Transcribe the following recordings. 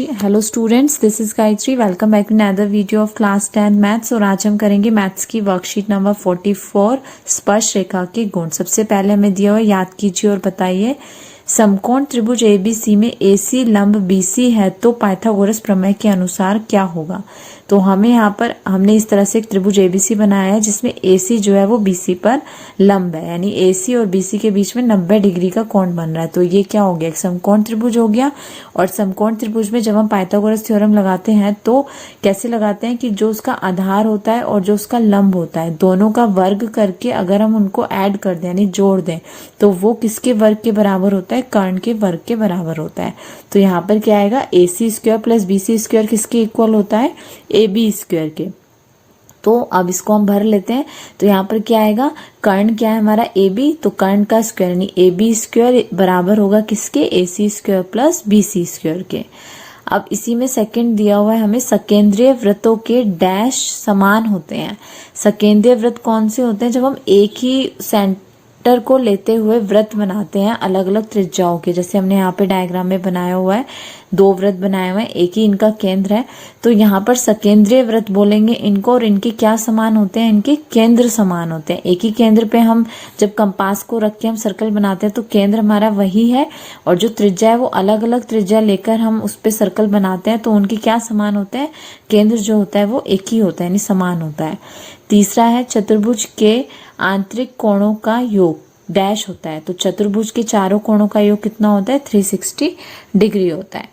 Gayatri. Hello students, this is Gayatri. Welcome back to another video of class 10 maths. और आज हम करेंगे मैथ्स की वर्कशीट नंबर 44 स्पर्श रेखा के गुण। सबसे पहले हमें दिया हुआ, याद कीजिए और बताइए। समकोण त्रिभुज एबीसी में एसी लंब बीसी है तो पाइथागोरस प्रमेय के अनुसार क्या होगा। तो हमें यहाँ पर हमने इस तरह से एक त्रिभुज एबीसी बनाया है जिसमें एसी जो है वो बीसी पर लंब है, यानी एसी और बीसी के बीच में 90 डिग्री का कोण बन रहा है। तो ये क्या हो गया, एक समकोण त्रिभुज हो गया। और समकोण त्रिभुज में जब हम पाइथागोरस थ्योरम लगाते हैं तो कैसे लगाते हैं कि जो उसका आधार होता है और जो उसका लंब होता है दोनों का वर्ग करके अगर हम उनको ऐड कर दें यानी जोड़ दें तो वो किसके वर्ग के बराबर होता है, कर्ण के वर्ग के बराबर होता है। तो यहाँ पर क्या आएगा, A C square plus B C square किसके इक्वल होता है, ए बी स्क्वायर के। तो अब इसको हम भर लेते हैं। तो यहाँ पर क्या आएगा, कर्ण क्या है हमारा ए बी, तो कर्ण का स्क्वायर यानी ए बी स्क्वायर बराबर होगा किसके, A C square plus B C square के। अब इसी में सेकंड दिया हुआ है हमें, सकेंद्रीय वृत्तों के डैश समान होते हैं। सकेंद्रीय वृत्त कौन से होते हैं, जब हम एक ही सेंटर को लेते हुए वृत्त बनाते हैं अलग अलग त्रिज्याओं के। जैसे हमने यहाँ पे डायग्राम में बनाया हुआ है, दो वृत्त बनाए हुए हैं, एक ही इनका केंद्र है। तो यहाँ पर सकेंद्रीय वृत्त बोलेंगे इनको, और इनके क्या समान होते हैं, इनके केंद्र समान होते हैं। एक ही केंद्र पे हम जब कंपास को रख के हम सर्कल बनाते हैं तो केंद्र हमारा वही है, और जो त्रिज्या है वो अलग अलग त्रिज्या लेकर हम उस पे सर्कल बनाते हैं तो उनके क्या समान होते हैं, केंद्र जो होता है वो एक ही होता है यानी समान होता है। तीसरा है, चतुर्भुज के आंतरिक कोणों का योग डैश होता है। तो चतुर्भुज के चारों कोणों का योग कितना होता है, 360 डिग्री होता है।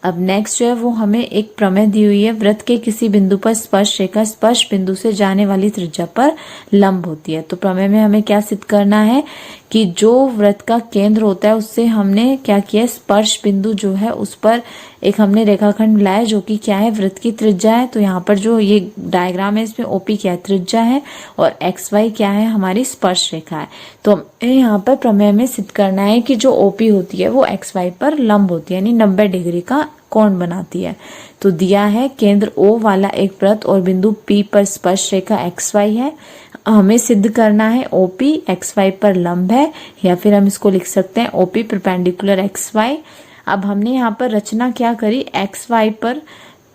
अब नेक्स्ट जो है वो हमें एक प्रमेय दी हुई है, वृत्त के किसी बिंदु पर स्पर्श रेखा स्पर्श बिंदु से जाने वाली त्रिज्या पर लंब होती है। तो प्रमेय में हमें क्या सिद्ध करना है कि जो वृत्त का केंद्र होता है उससे हमने क्या किया, स्पर्श बिंदु जो है उस पर एक हमने रेखाखंड मिलाया जो कि क्या है, वृत्त की त्रिज्या है। तो यहाँ पर जो ये डायग्राम है इसमें ओपी क्या है, त्रिज्या है, और एक्स वाई क्या है, हमारी स्पर्श रेखा है। तो हमें यहाँ पर प्रमेय में सिद्ध करना है कि जो ओपी होती है वो एक्स वाई पर लंब होती है यानी 90 डिग्री का कोण बनाती है। तो दिया है केंद्र ओ वाला एक वृत्त और बिंदु पी पर स्पर्श रेखा एक्स वाई है। हमें सिद्ध करना है ओपी एक्स वाई पर लंब है, या फिर हम इसको लिख सकते हैं ओपी परपेंडिकुलर एक्स वाई। अब हमने यहाँ पर रचना क्या करी, एक्स वाई पर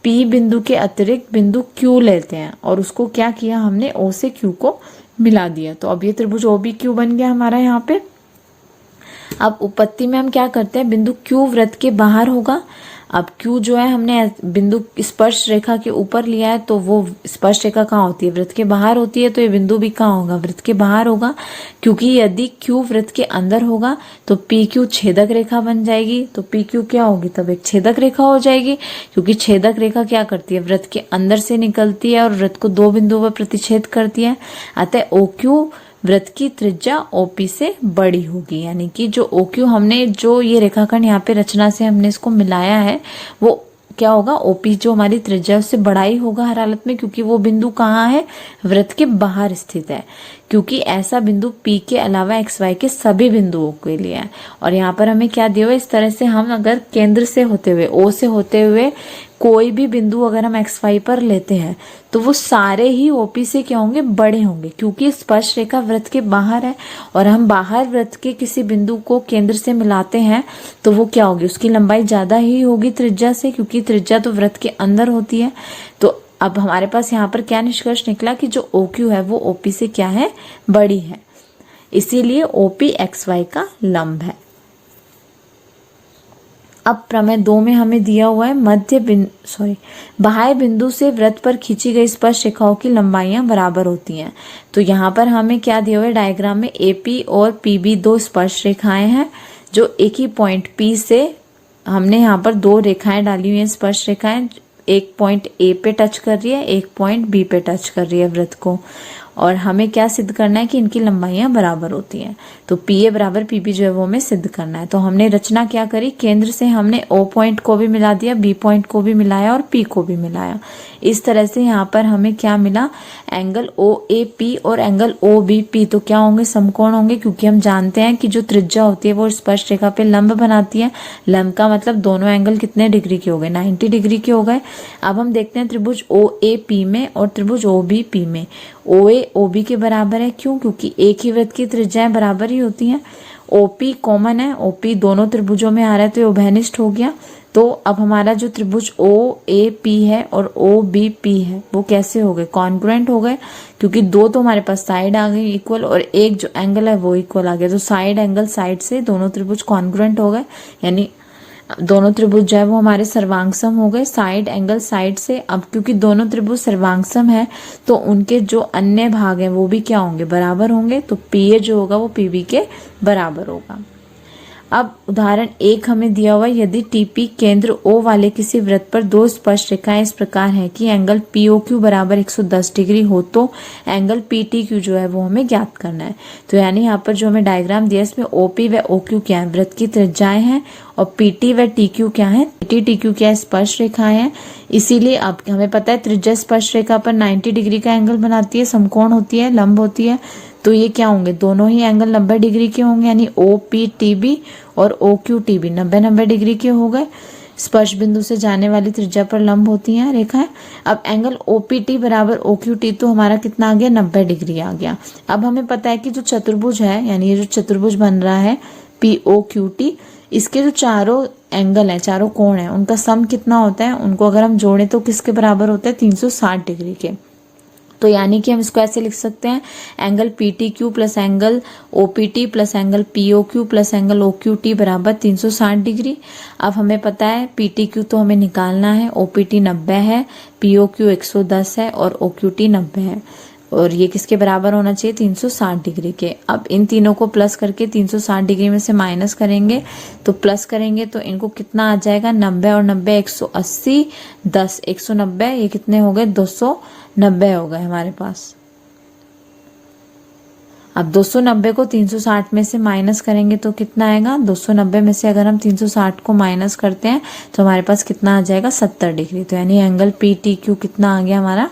पी बिंदु के अतिरिक्त बिंदु क्यू लेते हैं और उसको क्या किया हमने, ओ से क्यू को मिला दिया। तो अब ये त्रिभुज ओ बी क्यू बन गया हमारा यहाँ पे। अब उपपत्ति में हम क्या करते हैं, बिंदु क्यू वृत्त के बाहर होगा। अब Q जो है हमने बिंदु स्पर्श रेखा के ऊपर लिया है तो वो स्पर्श रेखा कहाँ होती है, वृत्त के बाहर होती है। तो ये बिंदु भी कहाँ होगा, वृत्त के बाहर होगा, क्योंकि यदि Q वृत्त के अंदर होगा तो PQ छेदक रेखा बन जाएगी। तो PQ क्या होगी, तब एक छेदक रेखा हो जाएगी, क्योंकि छेदक रेखा क्या करती है, वृत्त के अंदर से निकलती है और वृत्त को दो बिंदुओं पर प्रतिच्छेद करती है। अतः OQ वृत्त की त्रिज्या OP से बड़ी होगी, यानी कि जो OQ हमने जो ये रेखाखंड यहाँ पे रचना से हमने इसको मिलाया है वो क्या होगा, OP जो हमारी त्रिज्या उससे बड़ा ही होगा हर हालत में, क्योंकि वो बिंदु कहाँ है, वृत्त के बाहर स्थित है। क्योंकि ऐसा बिंदु P के अलावा एक्स वाई के सभी बिंदुओं के लिए है। और यहाँ पर हमें क्या दिया हुआ है, इस तरह से हम अगर केंद्र से होते हुए O से होते हुए कोई भी बिंदु अगर हम एक्स वाई पर लेते हैं तो वो सारे ही ओपी से क्या होंगे, बड़े होंगे, क्योंकि स्पर्श रेखा वृत्त के बाहर है और हम बाहर वृत्त के किसी बिंदु को केंद्र से मिलाते हैं तो वो क्या होगी, उसकी लंबाई ज्यादा ही होगी त्रिज्या से, क्योंकि त्रिज्या तो वृत्त के अंदर होती है। तो अब हमारे पास यहाँ पर क्या निष्कर्ष निकला कि जो OQ है वो OP से क्या है, बड़ी है, इसीलिए OP XY का लंब है। अब प्रमेय 2 में हमें दिया हुआ है बाह्य बिंदु से वृत्त पर खींची गई स्पर्श रेखाओं की लंबाइयां बराबर होती हैं। तो यहाँ पर हमें क्या दिया हुआ है, डायग्राम में AP और PB दो स्पर्श रेखाएं हैं जो एक ही पॉइंट P से हमने यहाँ पर दो रेखाएं डाली हुई हैं, स्पर्श रेखाएं, एक पॉइंट A पे टच कर रही है, एक पॉइंट B पे टच कर रही है वृत्त को, और हमें क्या सिद्ध करना है कि इनकी लंबाइयां बराबर होती हैं। तो PA बराबर PB जो है वो हमें सिद्ध करना है। तो हमने रचना क्या करी, केंद्र से हमने O पॉइंट को भी मिला दिया, B पॉइंट को भी मिलाया और P को भी मिलाया। इस तरह से यहाँ पर हमें क्या मिला, एंगल OAP और एंगल OBP तो क्या होंगे, समकोण होंगे, क्योंकि हम जानते हैं कि जो त्रिज्या होती है वो स्पर्श रेखा पे लंब बनाती है। लंब का मतलब दोनों एंगल कितने डिग्री के हो गए, 90 डिग्री के हो गए। अब हम देखते हैं त्रिभुज OAP में और त्रिभुज OBP में। OA OB के बराबर है, क्यों, क्योंकि एक ही वृत्त की त्रिज्याएं बराबर ही होती हैं। OP कॉमन है, OP दोनों त्रिभुजों में आ रहा है तो ये उभयनिष्ठ हो गया। तो अब हमारा जो त्रिभुज OAP है और OBP है वो कैसे हो गए, कॉन्ग्रुएंट हो गए, क्योंकि दो तो हमारे पास साइड आ गई इक्वल और एक जो एंगल है वो इक्वल आ गया। तो साइड एंगल साइड से दोनों त्रिभुज कॉन्ग्रुएंट हो गए, यानी दोनों त्रिभुज जो है वो हमारे सर्वांगसम हो गए साइड एंगल साइड से। अब क्योंकि दोनों त्रिभुज सर्वांगसम है तो उनके जो अन्य भाग हैं वो भी क्या होंगे, बराबर होंगे। तो PA जो होगा वो PB के बराबर होगा। अब उदाहरण 1 हमें दिया हुआ है, यदि TP केंद्र O वाले किसी वृत्त पर दो स्पर्श रेखाएं इस प्रकार है कि एंगल POQ बराबर 110 डिग्री हो तो एंगल PTQ जो है वो हमें ज्ञात करना है। तो यानी यहाँ पर जो हमें डायग्राम दिया है इसमें OP व OQ क्या है, वृत्त की त्रिज्याएं हैं, और PT व TQ क्या है, PT TQ क्या है, स्पर्श रेखाएं हैं। इसीलिए अब हमें पता है त्रिज्या स्पर्श रेखा पर 90 डिग्री का एंगल बनाती है, समकोण होती है, लंब होती है। तो ये क्या होंगे, दोनों ही एंगल 90 डिग्री के होंगे, यानी OPTB और OQTB 90-90 डिग्री के हो गए। स्पर्श बिंदु से जाने वाली त्रिज्या पर लंब होती हैं रेखाएं। अब एंगल OPT बराबर OQT तो हमारा कितना आ गया, 90 डिग्री आ गया। अब हमें पता है कि जो चतुर्भुज है, यानी ये जो चतुर्भुज बन रहा है POQT, इसके जो चारों एंगल है, चारों कोण है, उनका सम कितना होता है, उनको अगर हम जोड़ें तो किसके बराबर होता है, 360 डिग्री के। तो यानी कि हम इसको ऐसे लिख सकते हैं, angle PTQ plus angle OPT plus angle POQ plus angle OQT बराबर 360 डिग्री। अब हमें पता है PTQ तो हमें निकालना है, OPT 90 है, POQ 110 है और OQT 90 है, और ये किसके बराबर होना चाहिए, 360 डिग्री के। अब इन तीनों को प्लस करके 360 डिग्री में से माइनस करेंगे, तो प्लस करेंगे तो इनको कितना आ जाएगा, 90 और 90 180, 10 190, ये कितने हो गए, 290 हो गए हमारे पास। अब 290 को 360 में से माइनस करेंगे तो कितना आएगा, 290 में से अगर हम 360 को माइनस करते हैं तो हमारे पास कितना आ जाएगा, 70 डिग्री। तो यानी एंगल PTQ कितना आ गया हमारा,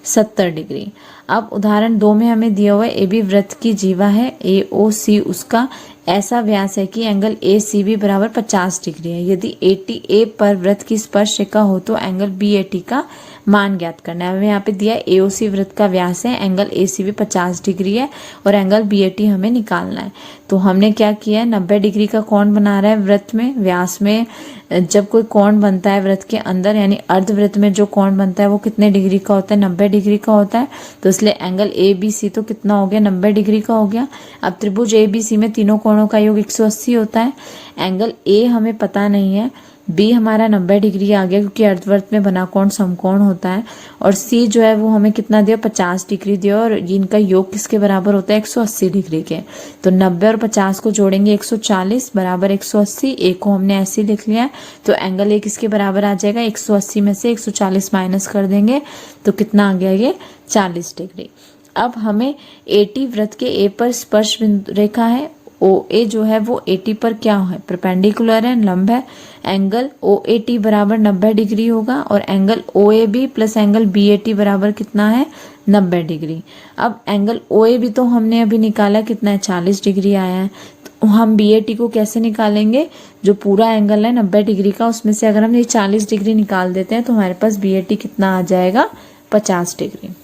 70 डिग्री। अब उदाहरण 2 में हमें दिया हुआ है AB वृत्त की जीवा है, AOC उसका ऐसा व्यास है कि एंगल ACB बराबर 50 डिग्री है। यदि ATA पर वृत्त की स्पर्श रेखा हो तो एंगल BAT का मान ज्ञात करना है। हमें यहाँ पे दिया है AOC वृत्त का व्यास है, एंगल ACB 50 डिग्री है और एंगल BAT हमें निकालना है। तो हमने क्या किया है, 90 डिग्री का कोण बना रहा है वृत्त में, व्यास में जब कोई कोण बनता है वृत्त के अंदर, यानी अर्धवृत्त में जो कोण बनता है वो कितने डिग्री का होता है, 90 डिग्री का होता है। तो इसलिए एंगल ABC तो कितना हो गया, 90 डिग्री का हो गया। अब त्रिभुज ABC में तीनों कोणों का योग 180 होता है। एंगल A हमें पता नहीं है, B हमारा 90 डिग्री आ गया क्योंकि अर्धवृत्त में बना कोण समकोण होता है, और C जो है वो हमें कितना दिया, 50 डिग्री दिया, और इनका योग किसके बराबर होता है, 180 डिग्री के। तो 90 और 50 को जोड़ेंगे 140 बराबर 180, A को हमने ऐसे लिख लिया है। तो एंगल A किसके बराबर आ जाएगा, 180 में से 140 माइनस कर देंगे तो कितना आ गया, ये 40 डिग्री। अब हमें AT वृत्त के A पर स्पर्श रेखा है, OA जो है वो AT पर क्या है, परपेंडिकुलर है, लंब है। एंगल OAT बराबर 90 डिग्री होगा और angle OAB plus angle BAT बराबर कितना है, 90 डिग्री। अब एंगल OAB तो हमने अभी निकाला, कितना है, 40 डिग्री आया है। तो हम BAT को कैसे निकालेंगे, जो पूरा एंगल है 90 डिग्री का, उसमें से अगर हम ये 40 डिग्री निकाल देते हैं तो हमारे पास BAT कितना आ जाएगा, 50 डिग्री।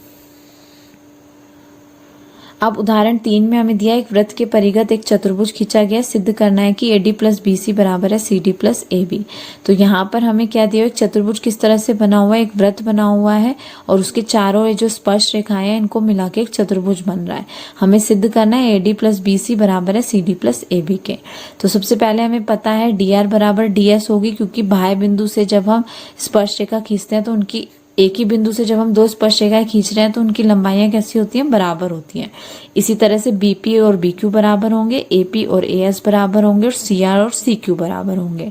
अब उदाहरण 3 में हमें दिया एक वृत्त के परिगत एक चतुर्भुज खींचा गया, सिद्ध करना है कि AD प्लस BC बराबर है CD प्लस AB। तो यहाँ पर हमें क्या दिया, एक चतुर्भुज किस तरह से बना हुआ है, एक वृत्त बना हुआ है और उसके चारों जो स्पर्श रेखाएं हैं इनको मिला के एक चतुर्भुज बन रहा है। हमें सिद्ध करना है AD प्लस BC बराबर है CD प्लस AB के। तो सबसे पहले हमें पता है DR बराबर DS होगी, क्योंकि बाह्य बिंदु से जब हम स्पर्श रेखा खींचते हैं तो उनकी एक ही बिंदु से जब हम दो स्पर्श रेखाएं खींच रहे हैं तो उनकी लंबाइयां कैसी होती हैं, बराबर होती हैं। इसी तरह से BP और BQ बराबर होंगे, AP और AS बराबर होंगे और CR और CQ बराबर होंगे।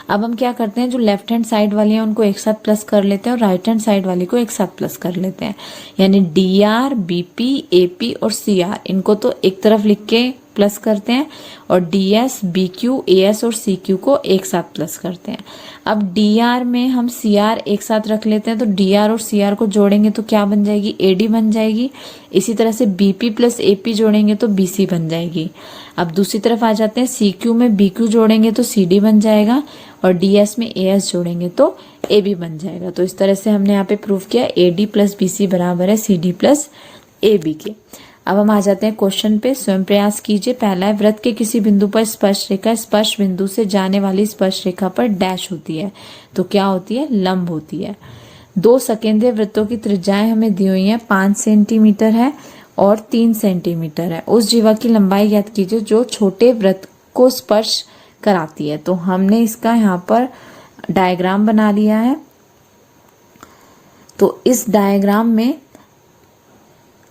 अब हम क्या करते हैं, जो लेफ्ट हैंड साइड वाली है उनको एक साथ प्लस कर लेते हैं और राइट हैंड साइड वाली को एक साथ प्लस कर लेते हैं। यानी DR, BP, AP और CR इनको तो एक तरफ लिख के प्लस करते हैं और DS, BQ, AS और CQ को एक साथ प्लस करते हैं। अब DR में हम CR एक साथ रख लेते हैं, तो DR और CR को जोड़ेंगे तो क्या बन जाएगी, AD बन जाएगी। इसी तरह से BP प्लस AP जोड़ेंगे तो BC बन जाएगी। अब दूसरी तरफ आ जाते हैं, CQ में BQ जोड़ेंगे तो CD बन जाएगा और DS में AS जोड़ेंगे तो AB बन जाएगा। तो इस तरह से हमने यहाँ पे प्रूव किया AD प्लस BC बराबर है CD प्लस AB के। अब हम आ जाते हैं क्वेश्चन पे। स्वयं प्रयास कीजिए। पहला है, वृत्त के किसी बिंदु पर स्पर्श रेखा स्पर्श बिंदु से जाने वाली स्पर्श रेखा पर डैश होती है, तो क्या होती है? लंब होती है। 2 संकेंद्रीय वृत्तों की त्रिज्याएं हमें दी हुई है, 5 सेंटीमीटर है और 3 सेंटीमीटर है। उस जीवा की लंबाई ज्ञात कीजिए जो छोटे वृत्त को स्पर्श कराती है। तो हमने इसका यहाँ पर डायग्राम बना लिया है। तो इस डायग्राम में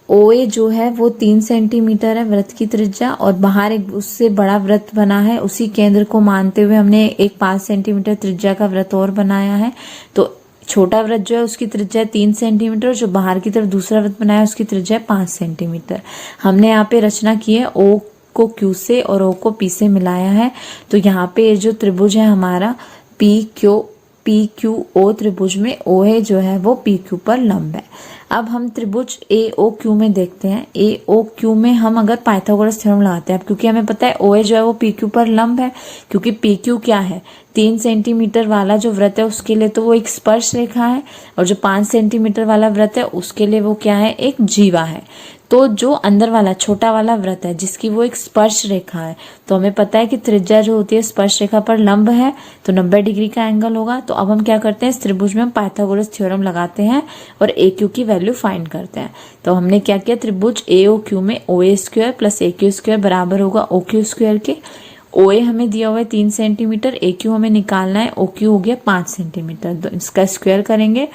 OA जो है वो 3 सेंटीमीटर है वृत्त की त्रिज्या, और बाहर एक उससे बड़ा वृत्त बना है। उसी केंद्र को मानते हुए हमने एक 5 सेंटीमीटर त्रिज्या का वृत्त और बनाया है। तो छोटा वृत्त जो है उसकी त्रिज्या 3 सेंटीमीटर, जो बाहर की तरफ दूसरा वृत्त बनाया है उसकी त्रिज्या 5 सेंटीमीटर। हमने यहाँ पे रचना की है, O को Q से और O को P से मिलाया है। तो यहाँ पे जो त्रिभुज है हमारा PQO त्रिभुज में OA जो है वो PQ पर लंब है। अब हम त्रिभुज AOQ में देखते हैं। AOQ में हम अगर पाइथागोरस थ्योरम लगाते हैं, अब क्योंकि हमें पता है OA जो है वो PQ पर लंब है, क्योंकि PQ क्या है? 3 सेंटीमीटर वाला जो वृत्त है उसके लिए तो वो एक स्पर्श रेखा है, और जो 5 सेंटीमीटर वाला वृत्त है उसके लिए वो क्या है? एक जीवा है। तो जो अंदर वाला छोटा वाला वृत्त है जिसकी वो एक स्पर्श रेखा है, तो हमें पता है कि त्रिज्या जो होती है स्पर्श रेखा पर लंब है, तो 90 डिग्री का एंगल होगा। तो अब हम क्या करते हैं, इस त्रिभुज में हम पाइथागोरस थ्योरम लगाते हैं और AQ की वैल्यू फाइंड करते हैं। तो हमने क्या किया, त्रिभुज AOQ में OA square plus AQ square बराबर होगा OQ स्क्वायर के। OA हमें दिया हुआ है 3 सेंटीमीटर, AQ हमें निकालना है, OQ हो गया 5 सेंटीमीटर। तो इसका स्क्वायर करेंगे,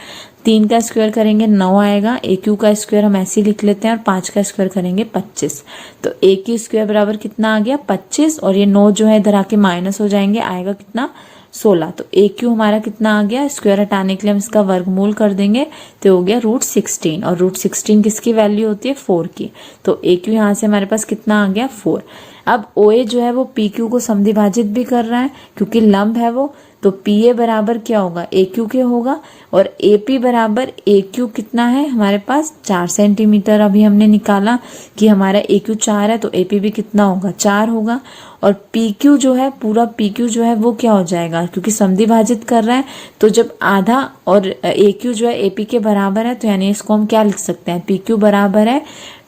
3 का स्क्वायर करेंगे 9 आएगा, AQ का स्क्वायर हम ऐसे ही लिख लेते हैं, और 5 का स्क्वायर करेंगे 25। तो AQ स्क्वायर बराबर कितना आ गया? 25, और ये 9 जो है इधर आके माइनस हो जाएंगे, आएगा कितना? 16। तो AQ हमारा कितना आ गया? स्क्वायर हटाने के लिए हम इसका वर्गमूल कर देंगे, तो हो गया √16, और √16 किसकी वैल्यू होती है? 4 की। तो AQ यहाँ से हमारे पास कितना आ गया? 4। अब OA जो है वो PQ को समद्विभाजित भी कर रहा है क्योंकि लंब है वो, तो PA बराबर क्या होगा? AQ के होगा, और AP बराबर AQ कितना है हमारे पास? 4 सेंटीमीटर। अभी हमने निकाला कि हमारा AQ 4 है, तो AP भी कितना होगा? 4 होगा। और PQ जो है, पूरा PQ जो है वो क्या हो जाएगा? क्योंकि समद्विभाजित कर रहा है, तो जब आधा और AQ जो है AP के बराबर है, तो यानी इसको हम क्या लिख सकते हैं? PQ बराबर है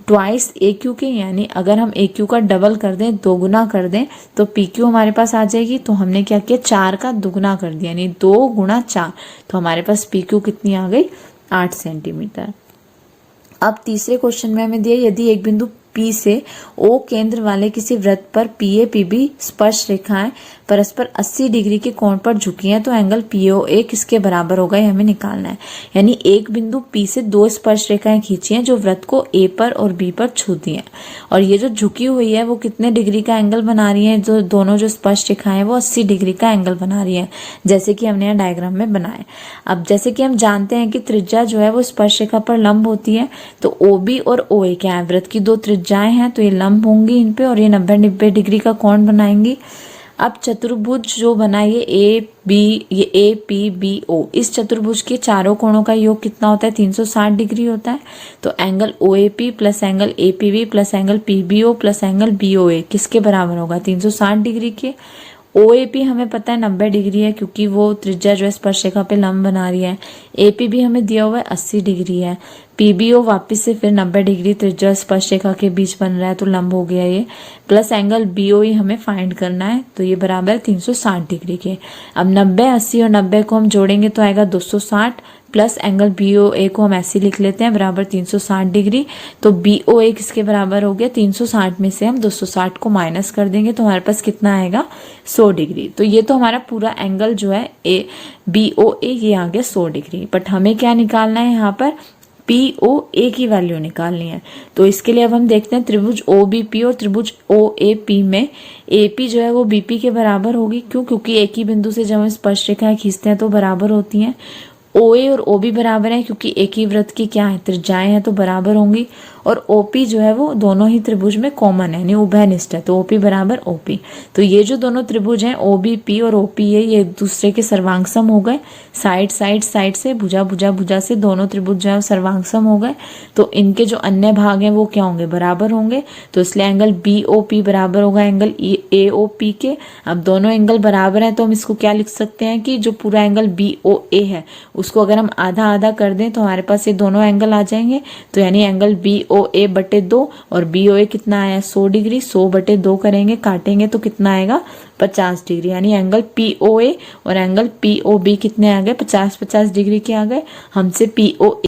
ट्वाइस AQ के, यानी अगर हम AQ का डबल कर दें, दोगुना कर दें, तो PQ हमारे पास आ जाएगी। तो हमने क्या किया? 4 का दुगुना कर दिया, यानी 2 गुणा 4, तो हमारे पास PQ कितनी आ गई? 8 सेंटीमीटर। अब तीसरे क्वेश्चन में हमें दिया, यदि एक बिंदु P से O केंद्र वाले किसी वृत्त पर PA PB स्पर्श रेखाएं परस्पर 80 डिग्री के कोण पर झुकी हैं, तो एंगल POA किसके बराबर होगा? ये हमें निकालना है। यानी एक बिंदु P से 2 स्पर्श रेखाएं खींची हैं जो वृत्त को A पर और B पर छूती हैं, और ये जो झुकी हुई है वो कितने डिग्री का एंगल बना रही है? जो दोनों जो स्पर्श रेखाएं हैं वो 80 डिग्री का एंगल बना रही है, जैसे कि हमने यहाँ डायग्राम में बनाए। अब जैसे कि हम जानते हैं कि त्रिज्या जो है वो स्पर्श रेखा पर लंब होती है, तो OB और OA क्या है? वृत्त की 2 त्रिज्याएं हैं, तो ये लंब होंगी इन पे, और ये 90 डिग्री का कोण बनाएंगी। अब चतुर्भुज जो बना ये APBO, इस चतुर्भुज के चारों कोणों का योग कितना होता है? 360 डिग्री होता है। तो angle OAP plus angle APB plus angle PBO plus angle BOA किसके बराबर होगा? 360 डिग्री के। OAP हमें पता है 90 डिग्री है, क्योंकि वो त्रिज्या जो है स्पर्श रेखा पे लंब बना रही है। APB हमें दिया हुआ है 80 डिग्री है। PBO वापस से फिर 90 डिग्री त्रिज्या स्पर्श रेखा के बीच बन रहा है, तो लंब हो गया ये, प्लस एंगल BOE हमें फाइंड करना है, तो ये बराबर 360 डिग्री के। अब 90, 80 और 90 को हम जोड़ेंगे तो आएगा 260, प्लस एंगल BOA को हम ऐसे लिख लेते हैं बराबर 360 डिग्री। तो BOA किसके बराबर हो गया? 360 में से हम 260 को माइनस कर देंगे, तो हमारे पास कितना आएगा? 100 डिग्री। तो ये तो हमारा पूरा एंगल जो है BOA ये आ गया 100 डिग्री। बट हमें क्या निकालना है यहाँ पर? POA की वैल्यू निकालनी है। तो इसके लिए अब हम देखते हैं त्रिभुज OBP और त्रिभुज OAP में AP जो है वो BP के बराबर होगी। क्यों? क्योंकि एक ही बिंदु से जब हम स्पर्श रेखाएं खींचते हैं तो बराबर होती हैं। OA और OB बराबर है क्योंकि एक ही वृत्त की क्या है? त्रिज्याएं हैं, तो बराबर होंगी। और OP जो है वो दोनों ही त्रिभुज में कॉमन है, यानी उभयनिष्ठ है, तो OP बराबर OP। तो ये जो दोनों त्रिभुज हैं OBP और OPA, ये एक दूसरे के सर्वांग सम हो गए। साइड से भुजा से दोनों त्रिभुज जो है सर्वांग सम हो गए, तो इनके जो अन्य भाग हैं वो क्या होंगे? बराबर होंगे। तो इसलिए एंगल BOP बराबर होगा एंगल AOP के। अब दोनों एंगल बराबर है, तो हम इसको क्या लिख सकते हैं कि जो पूरा एंगल BOA है उसको अगर हम आधा आधा कर दें तो हमारे पास ये दोनों एंगल आ जाएंगे। तो यानी एंगल BOA POA बटे 2 और BOA कितना आया 100 डिग्री, 100 बटे 2 करेंगे, काटेंगे तो कितना आएगा 50 डिग्री। यानी एंगल POA और एंगल POB कितने आ गए 50-50 डिग्री के आ गए। हमसे POA